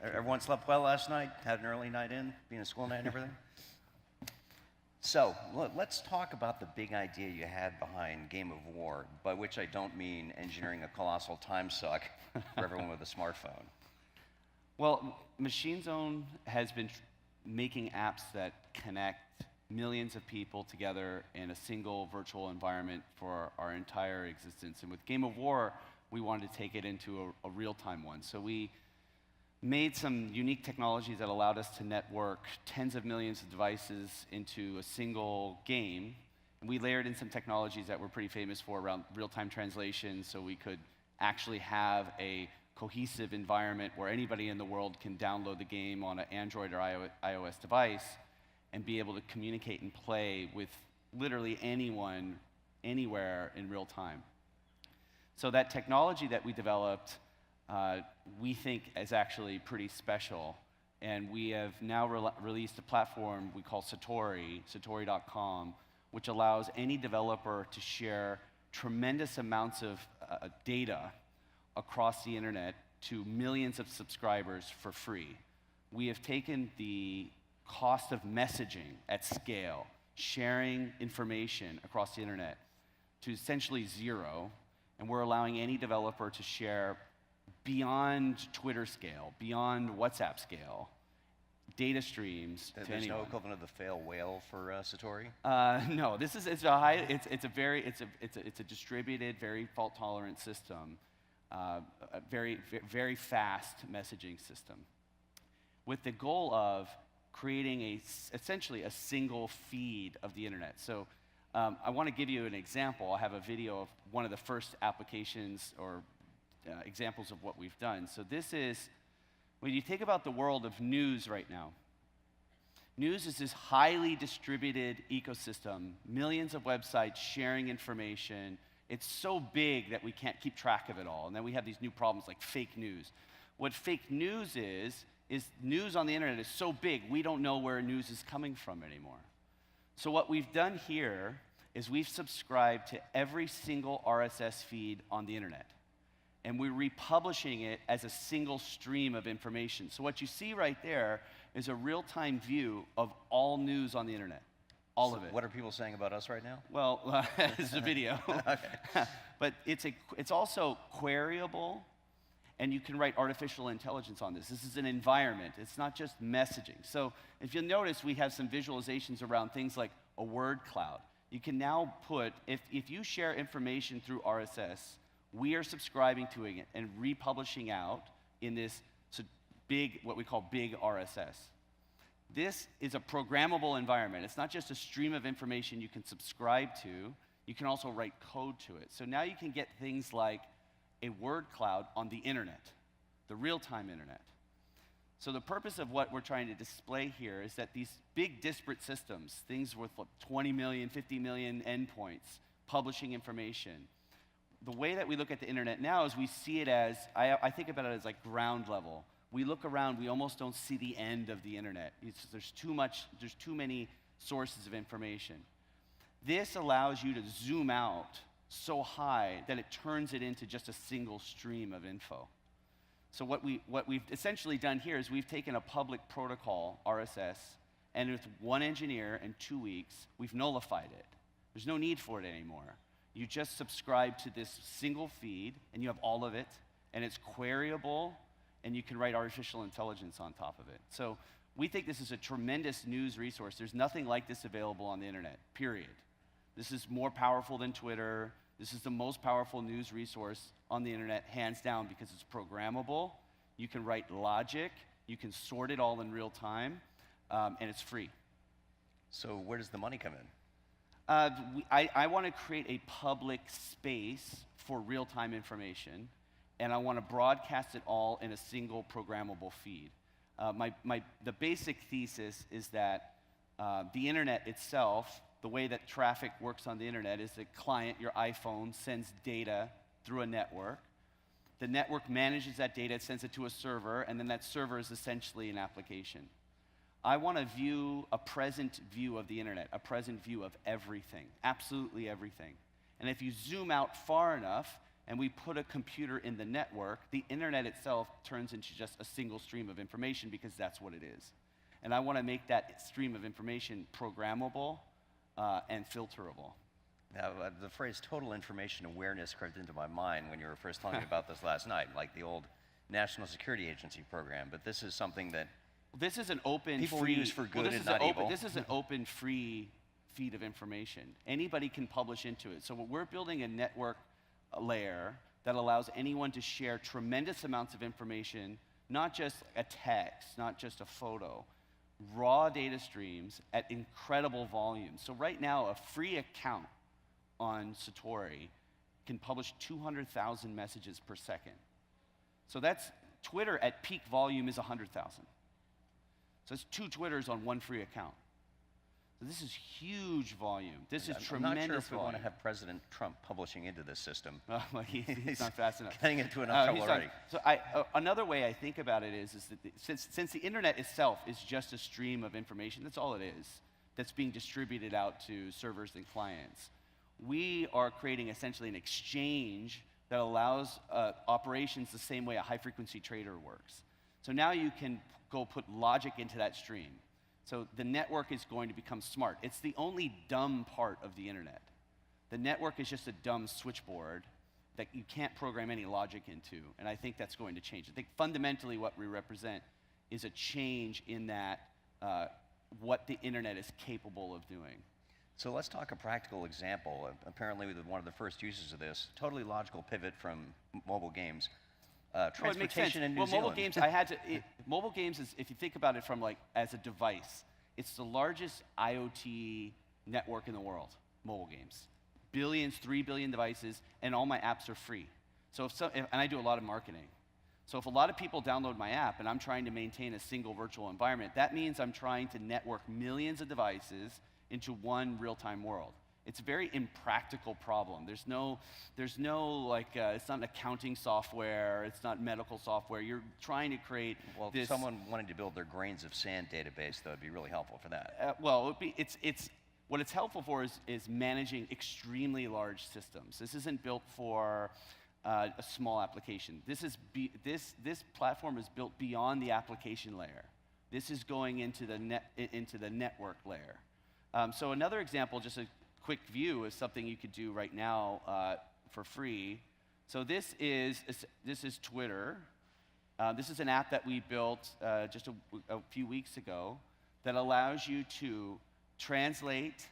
Everyone slept well last night? Had an early night in, being a school night and everything? So, let's talk about the big idea you had behind Game of War, by which I don't mean engineering a colossal time suck for everyone with a smartphone. Well, Machine Zone has been making apps that connect millions of people together in a single virtual environment for our entire existence. And with Game of War, we wanted to take it into a real-time one. So we made some unique technologies that allowed us to network tens of millions of devices into a single game. And we layered in some technologies that we're pretty famous for around real-time translation, so we could actually have a cohesive environment where anybody in the world can download the game on an Android or iOS device and be able to communicate and play with literally anyone, anywhere in real time. So that technology that we developed, we think is actually pretty special. And we have now released a platform we call Satori, Satori.com, which allows any developer to share tremendous amounts of data across the internet to millions of subscribers for free. We have taken the cost of messaging at scale, sharing information across the internet, to essentially zero, and we're allowing any developer to share beyond Twitter scale, beyond WhatsApp scale, data streams to anyone. There's no equivalent of the fail whale for Satori? No, this is it's a distributed, very fault tolerant system, a very fast messaging system, with the goal of creating essentially a single feed of the internet. So I want to give you an example. I have a video of one of the first applications or examples of what we've done. So this is, when you think about the world of news right now, news is this highly distributed ecosystem, millions of websites sharing information. It's so big that we can't keep track of it all. And then we have these new problems like fake news. What fake news is news on the internet is so big, we don't know where news is coming from anymore. So what we've done here is we've subscribed to every single RSS feed on the internet. And we're republishing it as a single stream of information. So what you see right there is a real-time view of all news on the internet, all of it. What are people saying about us right now? Well, it's a video. Okay. But it's also queryable, and you can write artificial intelligence on this. This is an environment. It's not just messaging. So if you'll notice, we have some visualizations around things like a word cloud. You can now put, if you share information through RSS, we are subscribing to it and republishing out in this big, what we call big RSS. This is a programmable environment. It's not just a stream of information you can subscribe to. You can also write code to it. So now you can get things like a word cloud on the internet, the real-time internet. So the purpose of what we're trying to display here is that these big disparate systems, things with 20 million, 50 million endpoints, publishing information, the way that we look at the internet now is we see it as, I think about it as like ground level. We look around, we almost don't see the end of the internet. There's too many sources of information. This allows you to zoom out so high that it turns it into just a single stream of info. So what we've essentially done here is we've taken a public protocol, RSS, and with one engineer in 2 weeks, we've nullified it. There's no need for it anymore. You just subscribe to this single feed, and you have all of it, and it's queryable, and you can write artificial intelligence on top of it. So we think this is a tremendous news resource. There's nothing like this available on the internet, period. This is more powerful than Twitter. This is the most powerful news resource on the internet, hands down, because it's programmable. You can write logic. You can sort it all in real time, and it's free. So where does the money come in? I want to create a public space for real-time information, and I want to broadcast it all in a single programmable feed. The basic thesis is that the internet itself, the way that traffic works on the internet is the client, your iPhone, sends data through a network. The network manages that data, it sends it to a server, and then that server is essentially an application. I want to view a present view of the internet, a present view of everything, absolutely everything. And if you zoom out far enough and we put a computer in the network, the internet itself turns into just a single stream of information because that's what it is. And I want to make that stream of information programmable and filterable. Now, the phrase total information awareness crept into my mind when you were first telling me about this last night, like the old National Security Agency program, but this is something that this is an open, people free, use for good well, and not evil. This is an open, free feed of information. Anybody can publish into it. So we're building a network layer that allows anyone to share tremendous amounts of information, not just a text, not just a photo, raw data streams at incredible volumes. So right now, a free account on Satori can publish 200,000 messages per second. So that's, Twitter at peak volume is 100,000. So it's 2 Twitters on 1 free account. So this is huge volume. This is tremendous I'm not sure if we volume. want to have President Trump publishing into this system. Well, he's not fast enough. Getting into enough trouble already. So another way I think about it is that since the internet itself is just a stream of information, that's all it is, that's being distributed out to servers and clients, we are creating essentially an exchange that allows operations the same way a high-frequency trader works. So now you can go put logic into that stream. So the network is going to become smart. It's the only dumb part of the internet. The network is just a dumb switchboard that you can't program any logic into, and I think that's going to change. I think fundamentally what we represent is a change in that what the internet is capable of doing. So let's talk a practical example. Apparently, one of the first uses of this, totally logical pivot from mobile games. Transportation in New Zealand. Mobile games, mobile games is, if you think about it from like as a device, it's the largest IoT network in the world, mobile games. Billions, 3 billion devices, and all my apps are free. So and I do a lot of marketing. So if a lot of people download my app and I'm trying to maintain a single virtual environment, that means I'm trying to network millions of devices into one real-time world. It's a very impractical problem. There's no like, it's not accounting software, it's not medical software. You're trying to create if someone wanted to build their grains of sand database, that would be really helpful for that. What it's helpful for is managing extremely large systems. This isn't built for a small application. This platform is built beyond the application layer. This is going into the network layer. So another example, just a quick view, is something you could do right now for free. So this is Twitter. This is an app that we built just a few weeks ago that allows you to translate.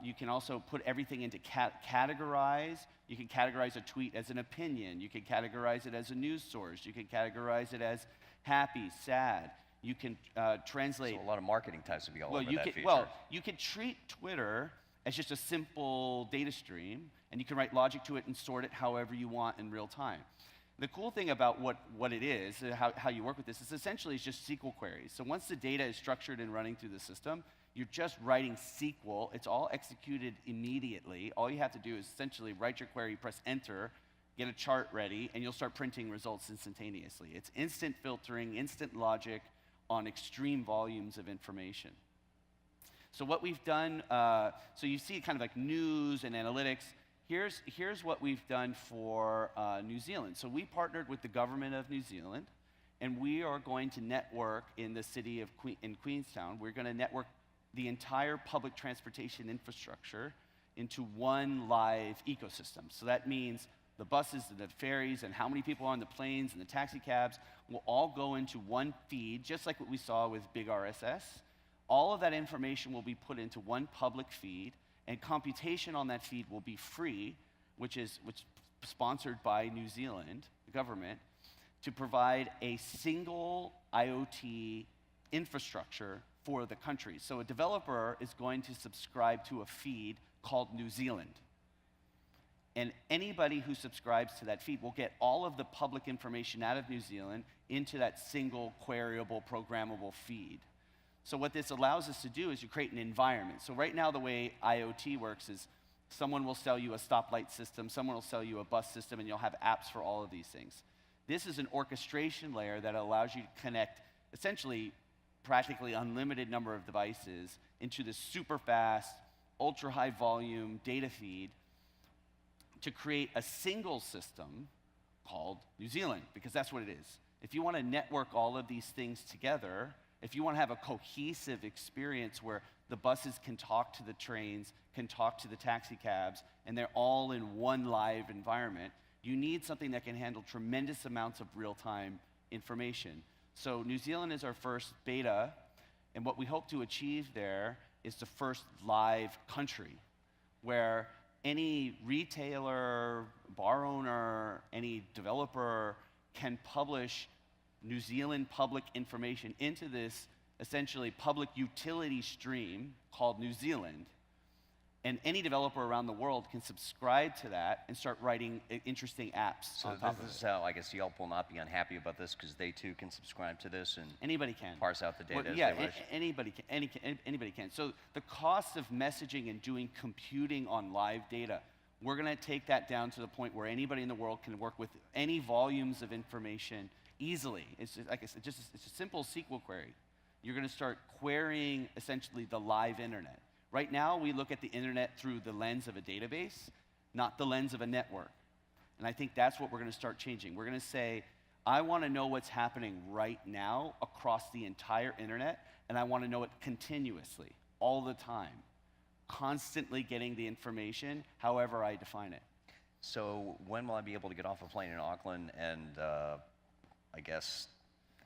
You can also put everything into categorize. You can categorize a tweet as an opinion. You can categorize it as a news source. You can categorize it as happy, sad. You can translate. So a lot of marketing types would be all over that feature. Well, you could treat Twitter as just a simple data stream, and you can write logic to it and sort it however you want in real time. The cool thing about what it is, how you work with this, is essentially it's just SQL queries. So once the data is structured and running through the system, you're just writing SQL. It's all executed immediately. All you have to do is essentially write your query, press enter, get a chart ready, and you'll start printing results instantaneously. It's instant filtering, instant logic on extreme volumes of information. So what we've done, so you see kind of like news and analytics. Here's what we've done for New Zealand. So we partnered with the government of New Zealand, and we are going to network in the city of in Queenstown. We're going to network the entire public transportation infrastructure into one live ecosystem. So that means the buses and the ferries and how many people are on the planes and the taxi cabs will all go into one feed, just like what we saw with Big RSS. All of that information will be put into one public feed, and computation on that feed will be free, which is sponsored by New Zealand, the government, to provide a single IoT infrastructure for the country. So a developer is going to subscribe to a feed called New Zealand. And anybody who subscribes to that feed will get all of the public information out of New Zealand into that single queryable, programmable feed. So what this allows us to do is you create an environment. So right now the way IoT works is someone will sell you a stoplight system, someone will sell you a bus system, and you'll have apps for all of these things. This is an orchestration layer that allows you to connect essentially practically unlimited number of devices into this super fast, ultra high volume data feed to create a single system called New Zealand, because that's what it is. If you want to network all of these things together, if you want to have a cohesive experience where the buses can talk to the trains, can talk to the taxi cabs, and they're all in one live environment, you need something that can handle tremendous amounts of real-time information. So New Zealand is our first beta, and what we hope to achieve there is the first live country where any retailer, bar owner, any developer can publish New Zealand public information into this essentially public utility stream called New Zealand. And any developer around the world can subscribe to that and start writing interesting apps on top of it. This is how I guess Yelp will not be unhappy about this, because they too can subscribe to this and anybody can parse out the data as yeah, they wish. anybody can. So the cost of messaging and doing computing on live data, we're going to take that down to the point where anybody in the world can work with any volumes of information easily. It's just, like I said, it's a simple SQL query. You're going to start querying essentially the live internet. Right now, we look at the internet through the lens of a database, not the lens of a network. And I think that's what we're going to start changing. We're going to say, I want to know what's happening right now across the entire internet, and I want to know it continuously, all the time, constantly getting the information, however I define it. So when will I be able to get off a plane in Auckland and, I guess,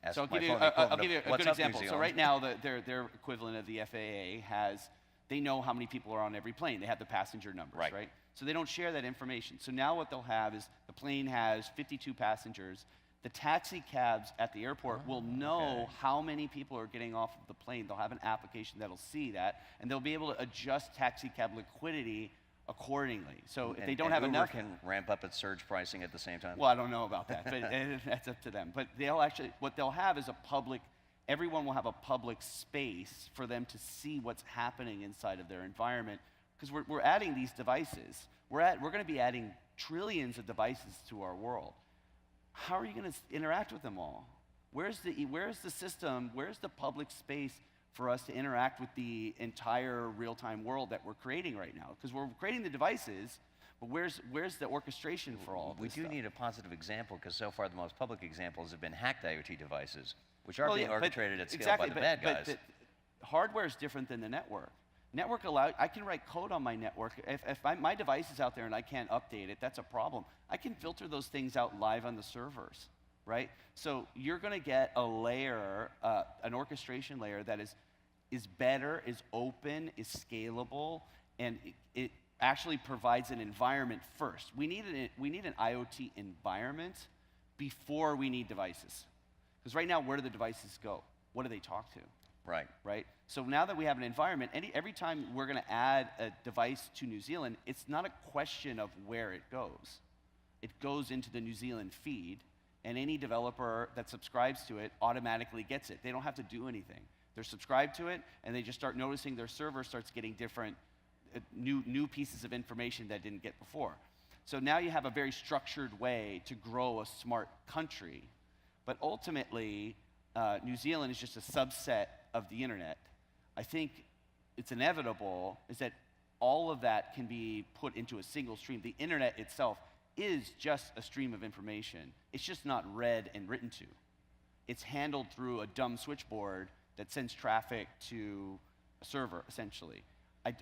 ask So my phone I'll give you a what's good up, New example. So Zealand? right now, their equivalent of the FAA has, they know how many people are on every plane. They have the passenger numbers, right? So they don't share that information. So now what they'll have is the plane has 52 passengers. The taxi cabs at the airport will know how many people are getting off of the plane. They'll have an application that'll see that, and they'll be able to adjust taxi cab liquidity accordingly. So if they don't have Uber enough, can ramp up its surge pricing at the same time. well, I don't know about that, but that's up to them. But they'll actually, what they'll have is a public, everyone will have a public space for them to see what's happening inside of their environment, because we're adding these devices. We're going to be adding trillions of devices to our world. How are you going to interact with them all? Where's the system? Where's the public space for us to interact with the entire real-time world that we're creating right now? Because we're creating the devices, but where's the orchestration for all of this We do stuff? need a positive example, because so far the most public examples have been hacked IoT devices, which are being arbitrated at scale by the bad guys. But hardware is different than the network. Network I can write code on my network. If my device is out there and I can't update it, that's a problem. I can filter those things out live on the servers, right? So you're going to get a layer, an orchestration layer that is better, is open, is scalable, and it actually provides an environment first. We need an IoT environment before we need devices. Because right now, where do the devices go? What do they talk to? Right? So now that we have an environment, every time we're going to add a device to New Zealand, it's not a question of where it goes. It goes into the New Zealand feed, and any developer that subscribes to it automatically gets it. They don't have to do anything. They're subscribed to it, and they just start noticing their server starts getting different new pieces of information that didn't get before. So now you have a very structured way to grow a smart country. But ultimately, New Zealand is just a subset of the internet. I think it's inevitable is that all of that can be put into a single stream. The internet itself is just a stream of information. It's just not read and written to. It's handled through a dumb switchboard that sends traffic to a server, essentially.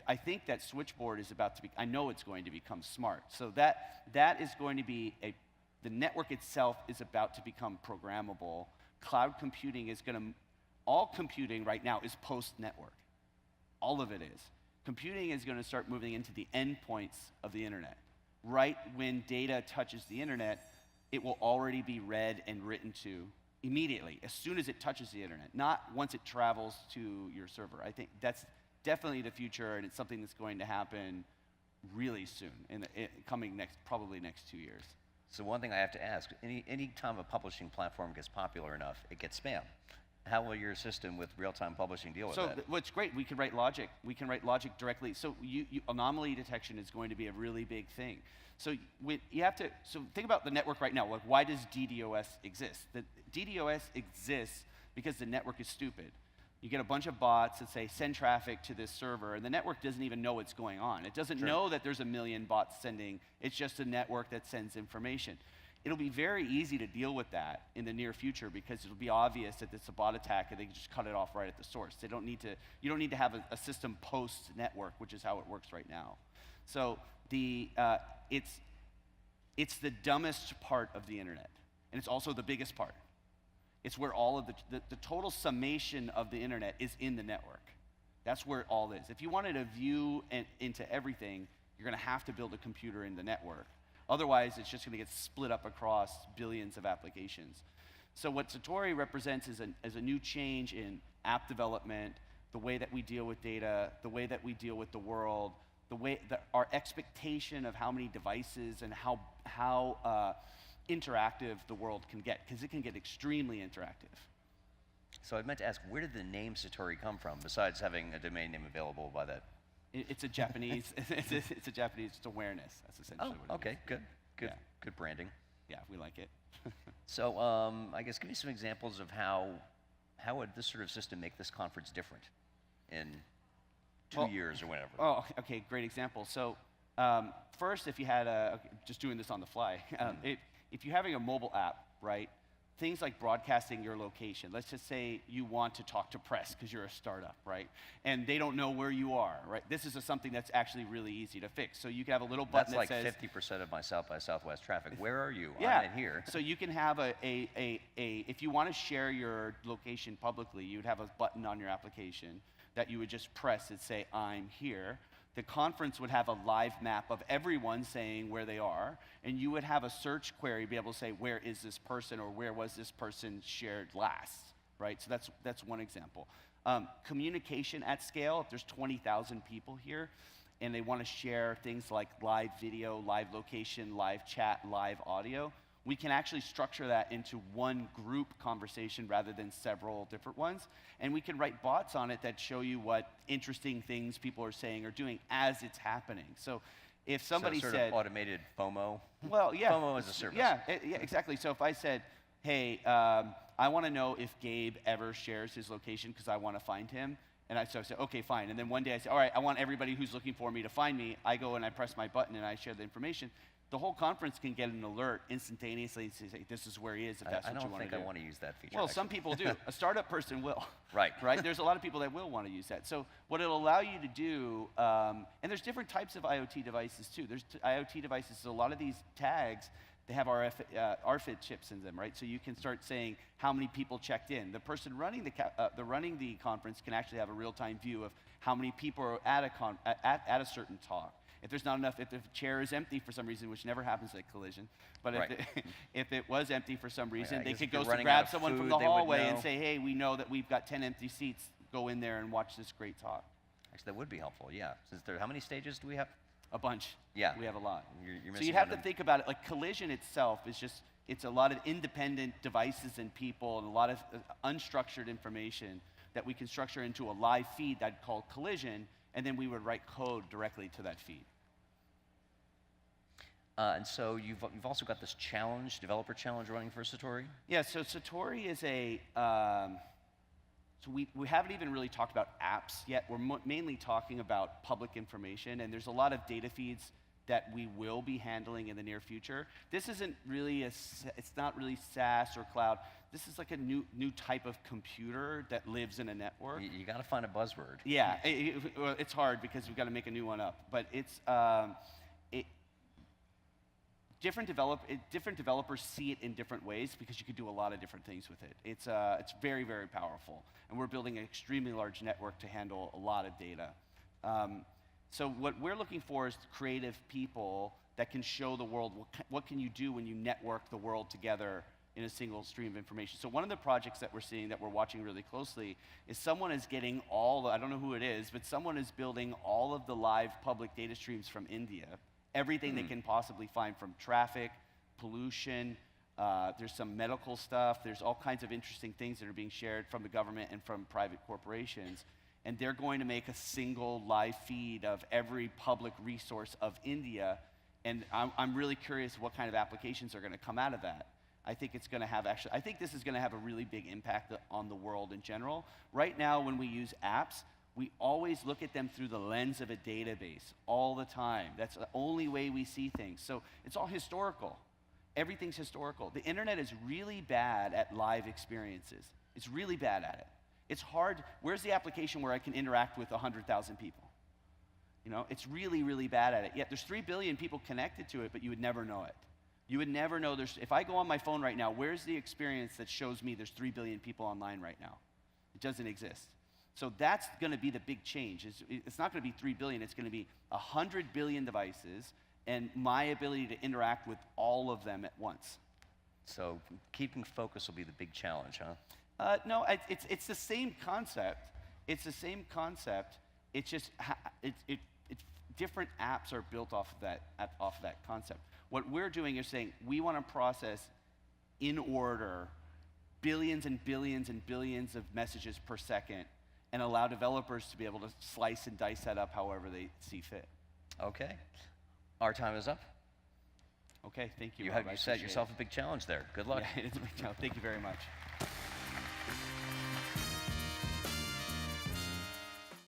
I think that switchboard is about to be, I know it's going to become smart. So that is going to be the network itself is about to become programmable. Cloud computing is going to, all computing right now is post-network. All of it is. Computing is going to start moving into the endpoints of the internet. Right when data touches the internet, it will already be read and written to immediately, as soon as it touches the internet, not once it travels to your server. I think that's definitely the future, and it's something that's going to happen really soon, probably next 2 years. So one thing I have to ask, any time a publishing platform gets popular enough, it gets spam. How will your system with real-time publishing deal with that? So what's great, we can write logic. We can write logic directly. So anomaly detection is going to be a really big thing. So so think about the network right now. Like, why does DDoS exist? The DDoS exists because the network is stupid. You get a bunch of bots that say, send traffic to this server, and the network doesn't even know what's going on. It doesn't know that there's a million bots sending. It's just a network that sends information. It'll be very easy to deal with that in the near future because it'll be obvious that it's a bot attack and they can just cut it off right at the source. You don't need to have a system post-network, which is how it works right now. So it's the dumbest part of the internet, and it's also the biggest part. It's where all of the total summation of the internet is in the network. That's where it all is. If you wanted to view into everything, you're going to have to build a computer in the network. Otherwise, it's just going to get split up across billions of applications. So what Satori represents is a new change in app development, the way that we deal with data, the way that we deal with the world, the way that our expectation of how many devices and how interactive the world can get, because it can get extremely interactive. So I meant to ask, where did the name Satori come from, besides having a domain name available by that? It's a Japanese, it's a Japanese, it's awareness. That's essentially what it is. Okay, good, Yeah. good branding. Yeah, we like it. So I guess give me some examples of how would this sort of system make this conference different in 2 years or whatever? Oh, okay, great example. So first, if you had just doing this on the fly, if you're having a mobile app, right, things like broadcasting your location. Let's just say you want to talk to press because you're a startup, right? And they don't know where you are, right? This is something that's actually really easy to fix. So you can have a little button That's that like says 50% of my South by Southwest traffic. Where are you? yeah. I'm in here. So you can have if you want to share your location publicly, you would have a button on your application that you would just press and say, I'm here. The conference would have a live map of everyone saying where they are, and you would have a search query be able to say, where is this person, or where was this person shared last, right? So that's one example. Communication at scale, if there's 20,000 people here, and they want to share things like live video, live location, live chat, live audio, we can actually structure that into one group conversation rather than several different ones. And we can write bots on it that show you what interesting things people are saying or doing as it's happening. So if somebody sort said— of automated FOMO? Well, yeah. FOMO as a service. Yeah, exactly. So if I said, hey, I want to know if Gabe ever shares his location because I want to find him. And so I said, okay, fine. And then one day I said, all right, I want everybody who's looking for me to find me. I go and I press my button and I share the information. The whole conference can get an alert instantaneously and say, this is where he is if that's what you want to do. I don't think I want to use that feature. Well, actually. some people do. A startup person will. Right. Right? There's a lot of people that will want to use that. So what it'll allow you to do, and there's different types of IoT devices too. There's IoT devices, so a lot of these tags, they have RFID chips in them, right? So you can start saying how many people checked in. The person running the conference can actually have a real-time view of how many people are at a certain talk. If there's not enough, if the chair is empty for some reason, which never happens at Collision, but if it was empty for some reason, they could go grab someone from the hallway and say, hey, we know that we've got 10 empty seats. Go in there and watch this great talk. Actually, that would be helpful, yeah. How many stages do we have? A bunch. Yeah. We have a lot. You're so you have to think about it, like Collision itself is just, it's a lot of independent devices and people and a lot of unstructured information that we can structure into a live feed that called Collision, and then we would write code directly to that feed. And so you've also got this challenge, developer challenge running for Satori? Yeah, so Satori is so we haven't even really talked about apps yet. We're mainly talking about public information, and there's a lot of data feeds that we will be handling in the near future. This isn't really it's not really SaaS or cloud. This is like a new type of computer that lives in a network. You got to find a buzzword. Yeah, it's hard because we've got to make a new one up. But it's different developers see it in different ways because you could do a lot of different things with it. It's very, very powerful, and we're building an extremely large network to handle a lot of data. So what we're looking for is creative people that can show the world what can you do when you network the world together in a single stream of information. So one of the projects that we're seeing that we're watching really closely is someone is getting I don't know who it is, but someone is building all of the live public data streams from India, everything they can possibly find from traffic, pollution, there's some medical stuff, there's all kinds of interesting things that are being shared from the government and from private corporations. And they're going to make a single live feed of every public resource of India. And I'm really curious what kind of applications are going to come out of that. I think it's going to have I think this is going to have a really big impact on the world in general. Right now, when we use apps, we always look at them through the lens of a database all the time. That's the only way we see things. So it's all historical. Everything's historical. The internet is really bad at live experiences. It's really bad at it. It's hard. Where's the application where I can interact with 100,000 people? You know, it's really, really bad at it. Yet there's 3 billion people connected to it, but you would never know it. You would never know if I go on my phone right now, where's the experience that shows me there's 3 billion people online right now? It doesn't exist. So that's going to be the big change. It's not going to be 3 billion, it's going to be 100 billion devices and my ability to interact with all of them at once. So keeping focus will be the big challenge, huh? No, it's the same concept. It's the same concept. It's just different apps are built off of that concept. What we're doing is saying we want to process in order billions and billions and billions of messages per second and allow developers to be able to slice and dice that up however they see fit. Okay. Our time is up. Okay, thank you. You Rob. set yourself a big challenge there. Good luck. Yeah, it's a big challenge. Thank you very much.